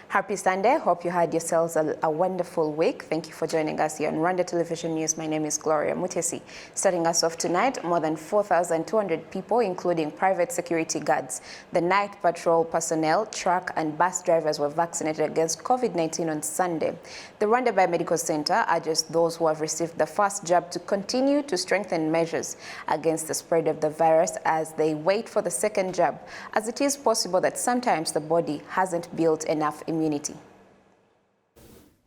Happy Sunday. Hope you had yourselves a wonderful week. Thank you for joining us here on Rwanda Television News. My name is Gloria Mutesi. Starting us off tonight, more than 4,200 people, including private security guards, the night patrol personnel, truck and bus drivers were vaccinated against COVID-19 on Sunday. The Rwanda Biomedical Center urges those who have received the first jab to continue to strengthen measures against the spread of the virus as they wait for the second jab, as it is possible that sometimes the body hasn't built enough immunity.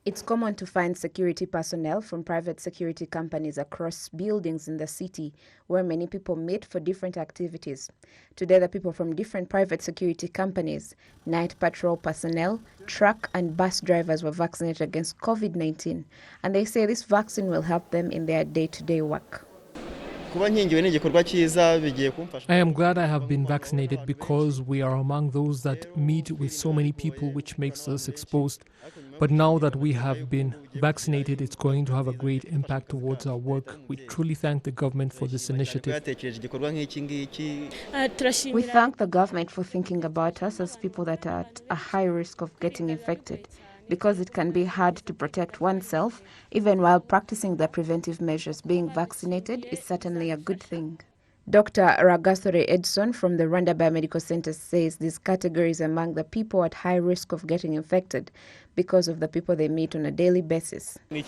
It's common to find security personnel from private security companies across buildings in the city where many people meet for different activities. Today, the people from different private security companies, night patrol personnel, truck and bus drivers were vaccinated against COVID-19, and they say this vaccine will help them in their day-to-day work. I am glad I have been vaccinated because we are among those that meet with so many people, which makes us exposed. But now that we have been vaccinated, it's going to have a great impact towards our work. We truly thank the government for this initiative. We thank the government for thinking about us as people that are at a high risk of getting infected, because it can be hard to protect oneself, even while practicing the preventive measures. Being vaccinated is certainly a good thing. Dr. Ragasore Edson from the Rwanda Biomedical Center says this category is among the people at high risk of getting infected because of the people they meet on a daily basis. These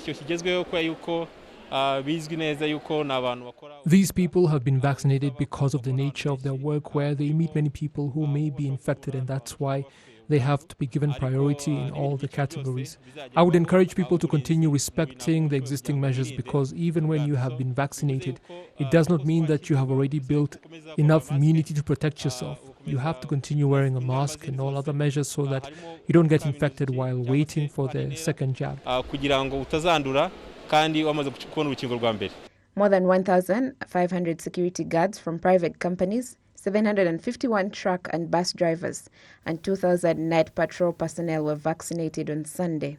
people have been vaccinated because of the nature of their work, where they meet many people who may be infected, and that's why they have to be given priority in all the categories. I would encourage people to continue respecting the existing measures, because even when you have been vaccinated, it does not mean that you have already built enough immunity to protect yourself. You have to continue wearing a mask and all other measures so that you don't get infected while waiting for the second jab. More than 1,500 security guards from private companies, 751 truck and bus drivers, and 2,000 night patrol personnel were vaccinated on Sunday.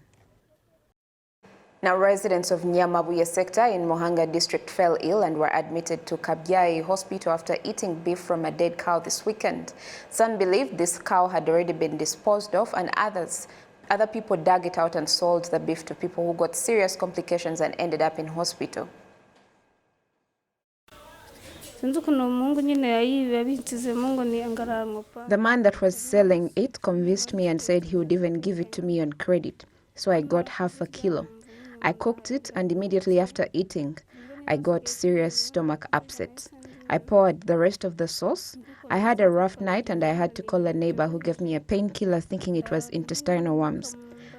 Now, residents of Nyamabuye sector in Muhanga district fell ill and were admitted to Kabyayi hospital after eating beef from a dead cow this weekend. Some believed this cow had already been disposed of, and other people dug it out and sold the beef to people who got serious complications and ended up in hospital. The man that was selling it convinced me and said he would even give it to me on credit. So I got half a kilo. I cooked it, and immediately after eating, I got serious stomach upset. I poured the rest of the sauce. I had a rough night and I had to call a neighbor who gave me a painkiller thinking it was intestinal worms.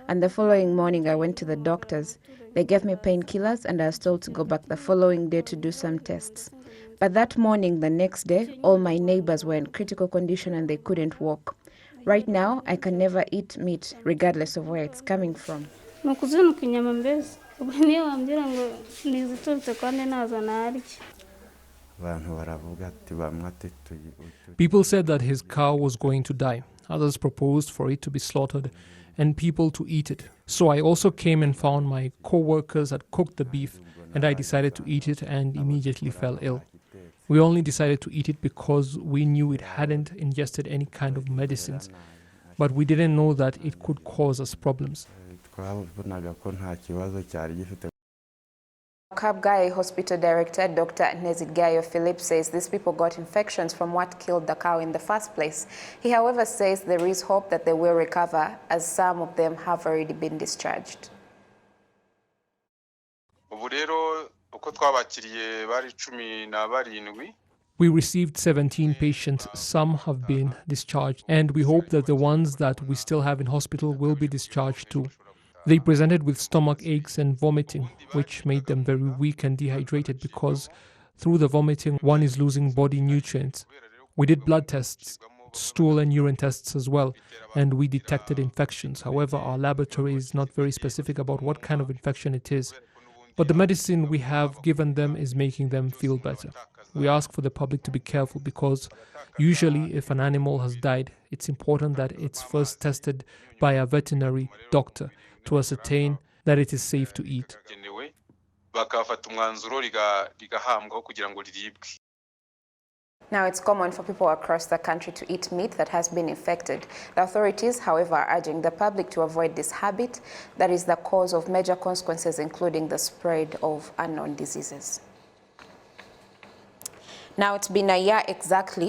And the following morning I went to the doctors. They gave me painkillers and I was told to go back the following day to do some tests. But that morning, the next day, all my neighbors were in critical condition and they couldn't walk. Right now, I can never eat meat, regardless of where it's coming from. People said that his cow was going to die. Others proposed for it to be slaughtered and people to eat it. So I also came and found my co-workers had cooked the beef, and I decided to eat it and immediately fell ill. We only decided to eat it because we knew it hadn't ingested any kind of medicines, but we didn't know that it could cause us problems. Kabgayi Hospital Director Dr. Nezidgayo Philip says these people got infections from what killed the cow in the first place. He, however, says there is hope that they will recover, as some of them have already been discharged. We received 17 patients. Some have been discharged, and we hope that the ones that we still have in hospital will be discharged too. They presented with stomach aches and vomiting, which made them very weak and dehydrated, because through the vomiting one is losing body nutrients. We did blood tests, stool and urine tests as well, and we detected infections. However, our laboratory is not very specific about what kind of infection it is. But the medicine we have given them is making them feel better. We ask for the public to be careful, because usually if an animal has died, it's important that it's first tested by a veterinary doctor to ascertain that it is safe to eat. Now, it's common for people across the country to eat meat that has been infected. The authorities, however, are urging the public to avoid this habit that is the cause of major consequences, including the spread of unknown diseases. Now, it's been exactly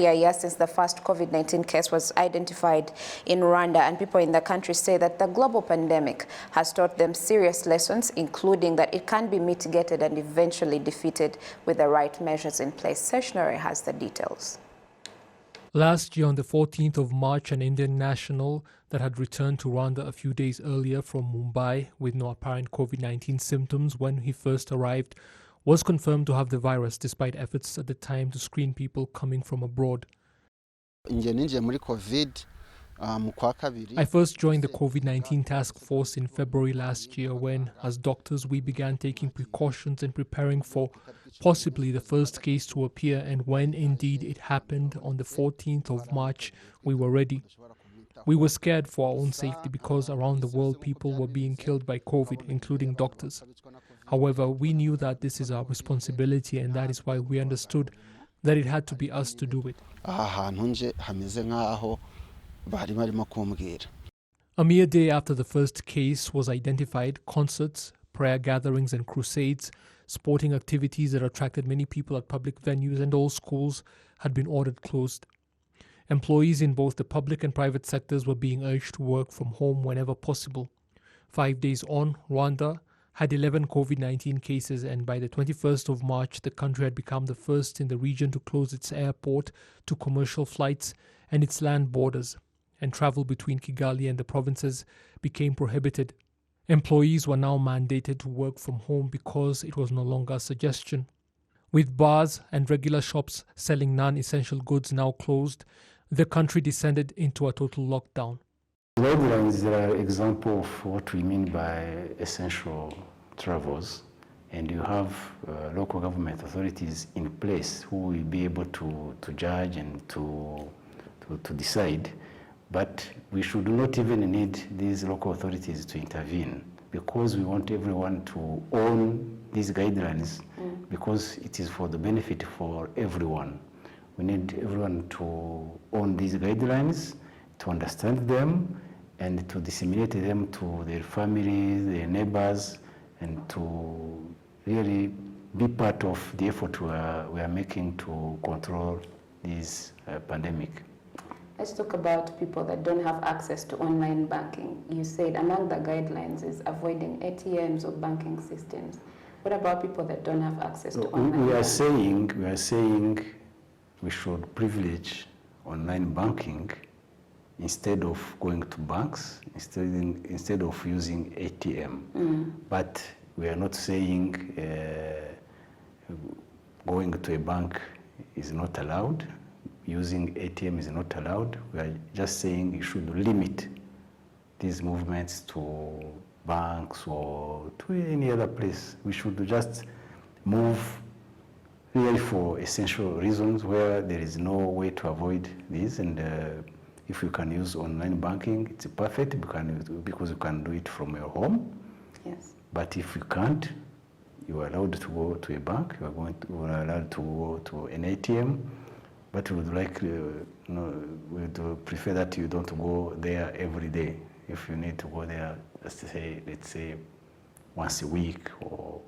a year since the first COVID-19 case was identified in Rwanda, and people in the country say that the global pandemic has taught them serious lessons, including that it can be mitigated and eventually defeated with the right measures in place. Sessionary has the details. Last year, on the 14th of March, an Indian national that had returned to Rwanda a few days earlier from Mumbai with no apparent COVID-19 symptoms when he first arrived was confirmed to have the virus despite efforts at the time to screen people coming from abroad. I first joined the COVID-19 task force in February last year when, as doctors, we began taking precautions and preparing for possibly the first case to appear, and when indeed it happened on the 14th of March, we were ready. We were scared for our own safety because around the world people were being killed by COVID, including doctors. However, we knew that this is our responsibility, and that is why we understood that it had to be us to do it. A mere day after the first case was identified, concerts, prayer gatherings and crusades, sporting activities that attracted many people at public venues and all schools had been ordered closed. Employees in both the public and private sectors were being urged to work from home whenever possible. 5 days on, Rwanda had 11 COVID-19 cases, and by the 21st of March, the country had become the first in the region to close its airport to commercial flights and its land borders, and travel between Kigali and the provinces became prohibited. Employees were now mandated to work from home because it was no longer a suggestion. With bars and regular shops selling non-essential goods now closed, the country descended into a total lockdown. Guidelines are an example of what we mean by essential travels, and you have local government authorities in place who will be able to judge and to decide. But we should not even need these local authorities to intervene, because we want everyone to own these guidelines, because it is for the benefit for everyone. We need everyone to own these guidelines, to understand them, and to disseminate them to their families, their neighbors, and to really be part of the effort we are making to control this pandemic. Let's talk about people that don't have access to online banking. You said among the guidelines is avoiding ATMs or banking systems. What about people that don't have access to online banking? We are saying we should privilege online banking instead of going to banks, instead of using ATM. But we are not saying going to a bank is not allowed, using ATM is not allowed. We are just saying you should limit these movements to banks or to any other place. We should just move really for essential reasons where there is no way to avoid this, and if you can use online banking, it's perfect because you can do it from your home. Yes. But if you can't, you are allowed to go to a bank. You are allowed to go to an ATM. But we would like, we would prefer that you don't go there every day. If you need to go there, let's say once a week or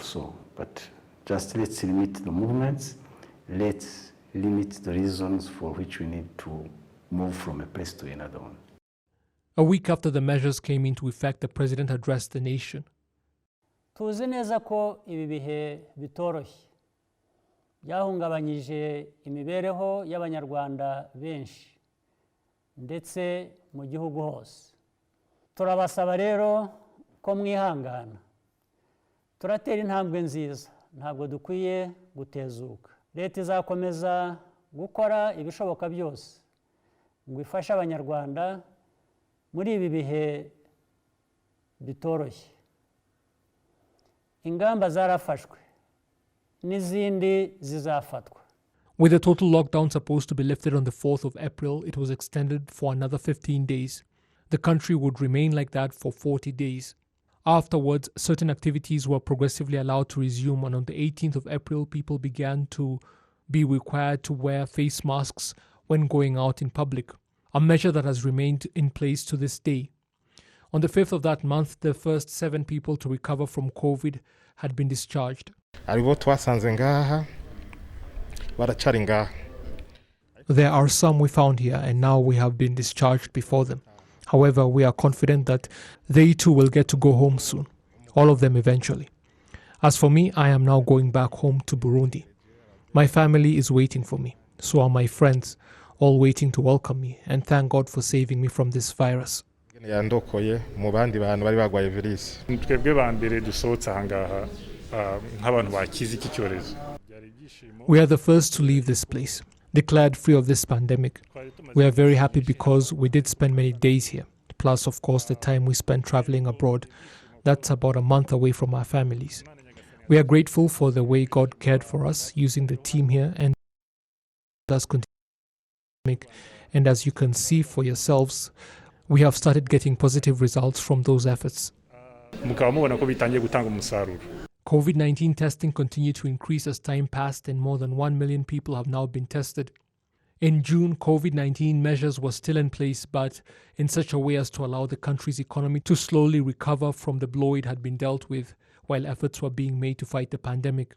so. But just let's limit the movements. Let's limit the reasons for which we need to move from a place to another one. A week after the measures came into effect, the president addressed the nation. Tuzi neza ko ibi bihe bitoroshye byahungabanyije imibereho y'abanyarwanda benshi ndetse mu gihugu hose. Turabasaba rero ko mwihangana. Turatera intambwe nziza, ntabwo dukwiye gutezuka. Leta izakomeza gukora ibishoboka byose ngo ifashe abanyarwanda muri ibi bihe bitoroshye. Ingamba zarafashwe n'izindi zizafatwa. With the total lockdown supposed to be lifted on the 4th of April, it was extended for another 15 days. The country would remain like that for 40 days. Afterwards, certain activities were progressively allowed to resume, and on the 18th of April, people began to be required to wear face masks when going out in public, a measure that has remained in place to this day. On the 5th of that month, the first 7 people to recover from COVID had been discharged. There are some we found here, and now we have been discharged before them. However, we are confident that they too will get to go home soon, all of them eventually. As for me, I am now going back home to Burundi. My family is waiting for me, so are my friends, all waiting to welcome me, and thank God for saving me from this virus. We are the first to leave this place, declared free of this pandemic. We are very happy because we did spend many days here, plus of course the time we spent traveling abroad. That's about a month away from our families. We are grateful for the way God cared for us using the team here and does continue. And as you can see for yourselves, we have started getting positive results from those efforts. COVID-19 testing continued to increase as time passed, and more than 1 million people have now been tested. In June, COVID-19 measures were still in place, but in such a way as to allow the country's economy to slowly recover from the blow it had been dealt with, while efforts were being made to fight the pandemic.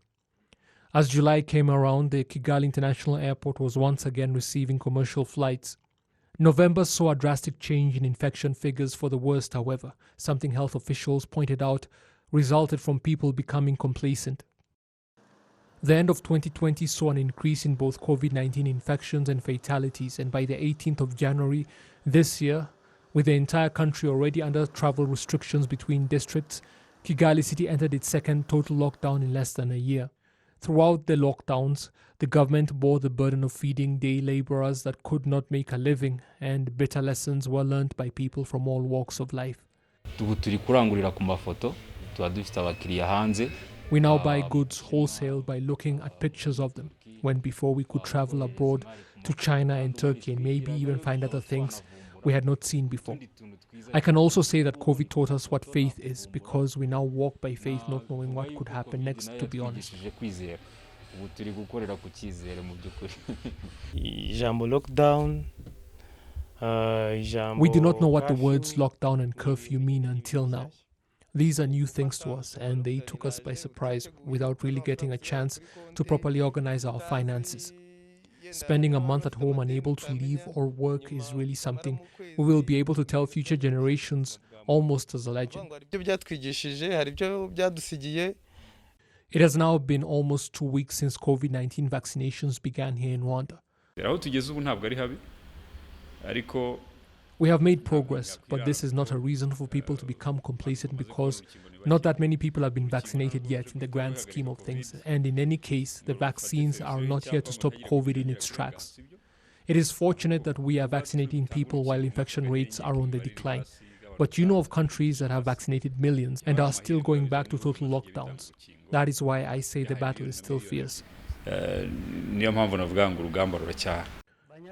As July came around, the Kigali International Airport was once again receiving commercial flights. November saw a drastic change in infection figures for the worst, however. Something health officials pointed out resulted from people becoming complacent. The end of 2020 saw an increase in both COVID-19 infections and fatalities, and by the 18th of January this year, with the entire country already under travel restrictions between districts, Kigali City entered its second total lockdown in less than a year. Throughout the lockdowns, the government bore the burden of feeding day laborers that could not make a living, and bitter lessons were learned by people from all walks of life. We now buy goods wholesale by looking at pictures of them, when before we could travel abroad to China and Turkey and maybe even find other things we had not seen before. I can also say that COVID taught us what faith is, because we now walk by faith not knowing what could happen next, to be honest. We do not know what the words lockdown and curfew mean until now. These are new things to us, and they took us by surprise without really getting a chance to properly organize our finances. Spending a month at home unable to leave or work is really something we will be able to tell future generations almost as a legend. It has now been almost 2 weeks since COVID-19 vaccinations began here in Rwanda. We have made progress, but this is not a reason for people to become complacent, because not that many people have been vaccinated yet in the grand scheme of things, and in any case, the vaccines are not here to stop COVID in its tracks. It is fortunate that we are vaccinating people while infection rates are on the decline, but you know of countries that have vaccinated millions and are still going back to total lockdowns. That is why I say the battle is still fierce.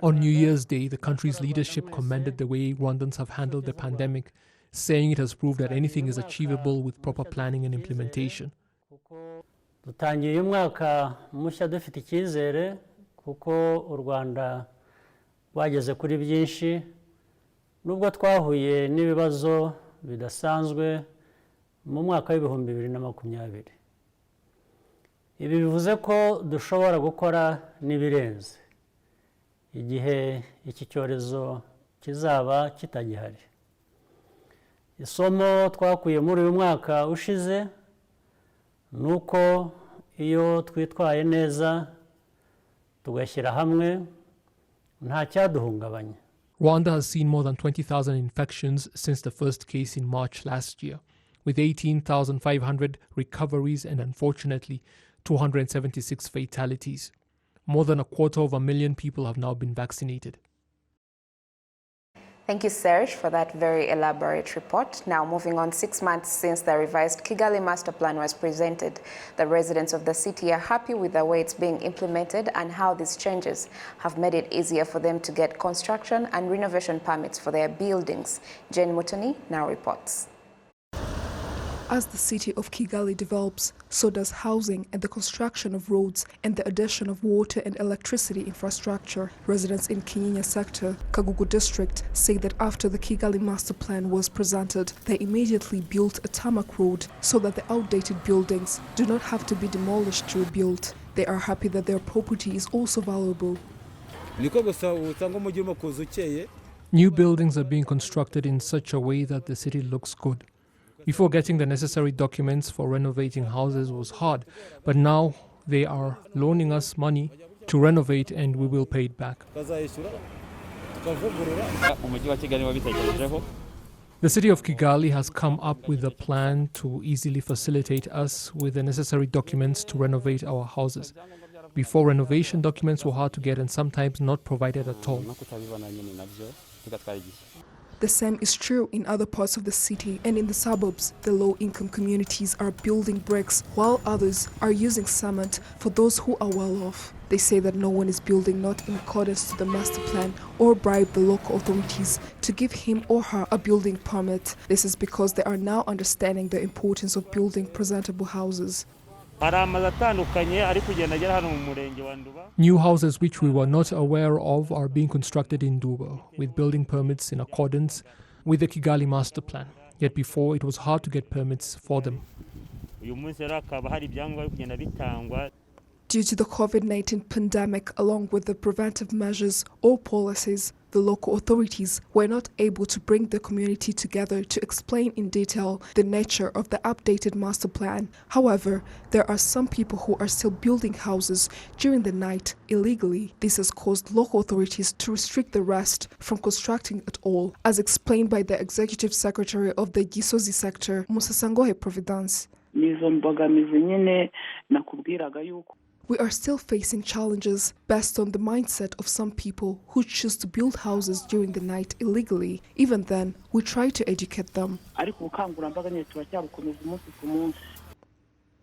On New Year's Day, the country's leadership commended the way Rwandans have handled the pandemic, saying it has proved that anything is achievable with proper planning and implementation. Dutangiye umwaka mushya dufite icyizere kuko u Rwanda rwageze kuri byinshi, nubwo twahuye n'ibibazo bidasanzwe mu mwaka w'ibihumbi 2020. Ibi bivuze ko dushobora gukora n'ibirenze igihe iki cyorezo kizaba kitagihari. Isomo twakuye muri uyu mwaka ushize nuko iyo twitwaye neza tugashyira hamwe nta cyaduhungabanya. Rwanda has seen more than 20,000 infections since the first case in March last year, with 18,500 recoveries and unfortunately 276 fatalities. More than 250,000 people have now been vaccinated. Thank you, Serge, for that very elaborate report. Now, moving on, 6 months since the revised Kigali Master Plan was presented, the residents of the city are happy with the way it's being implemented and how these changes have made it easier for them to get construction and renovation permits for their buildings. Jane Mutoni now reports. As the city of Kigali develops, so does housing and the construction of roads and the addition of water and electricity infrastructure. Residents in Kinyinya sector, Kagugu district, say that after the Kigali master plan was presented, they immediately built a tarmac road so that the outdated buildings do not have to be demolished to rebuild. They are happy that their property is also valuable. New buildings are being constructed in such a way that the city looks good. Before getting the necessary documents for renovating houses was hard, but now they are loaning us money to renovate and we will pay it back. The city of Kigali has come up with a plan to easily facilitate us with the necessary documents to renovate our houses. Before, renovation documents were hard to get and sometimes not provided at all. The same is true in other parts of the city, and in the suburbs, the low-income communities are building bricks while others are using cement for those who are well off. They say that no one is building not in accordance to the master plan or bribe the local authorities to give him or her a building permit. This is because they are now understanding the importance of building presentable houses. New houses which we were not aware of are being constructed in Duba with building permits in accordance with the Kigali master plan. Yet before, it was hard to get permits for them. Due to the COVID-19 pandemic, along with the preventive measures or policies, the local authorities were not able to bring the community together to explain in detail the nature of the updated master plan. However, there are some people who are still building houses during the night illegally. This has caused local authorities to restrict the rest from constructing at all, as explained by the Executive Secretary of the Gisozi sector, Musasangohe Providence. We are still facing challenges based on the mindset of some people who choose to build houses during the night illegally. Even then, we try to educate them.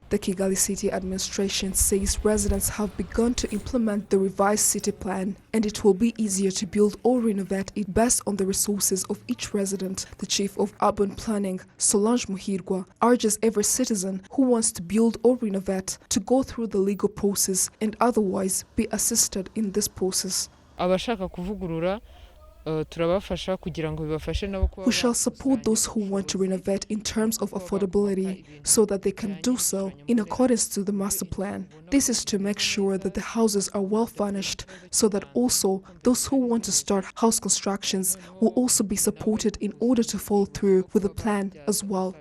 The Kigali City Administration says residents have begun to implement the revised city plan, and it will be easier to build or renovate it based on the resources of each resident. The Chief of Urban Planning, Solange Muhirwa, urges every citizen who wants to build or renovate to go through the legal process and otherwise be assisted in this process. We shall support those who want to renovate in terms of affordability so that they can do so in accordance to the master plan. This is to make sure that the houses are well furnished so that also those who want to start house constructions will also be supported in order to follow through with the plan as well.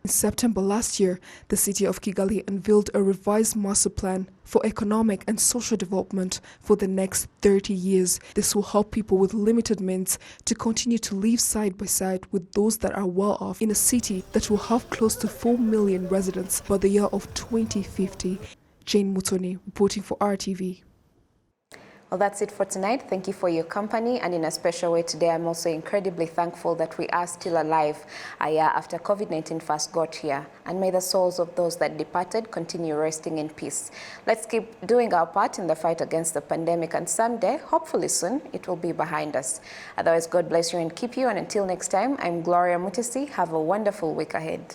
In September last year, the city of Kigali unveiled a revised master plan for economic and social development for the next 30 years. This will help people with limited means to continue to live side by side with those that are well off in a city that will have close to 4 million residents by the year of 2050. Jane Mutoni, reporting for RTV. Well, that's it for tonight. Thank you for your company. And in a special way today, I'm also incredibly thankful that we are still alive a year after COVID-19 first got here. And may the souls of those that departed continue resting in peace. Let's keep doing our part in the fight against the pandemic. And someday, hopefully soon, it will be behind us. Otherwise, God bless you and keep you. And until next time, I'm Gloria Mutesi. Have a wonderful week ahead.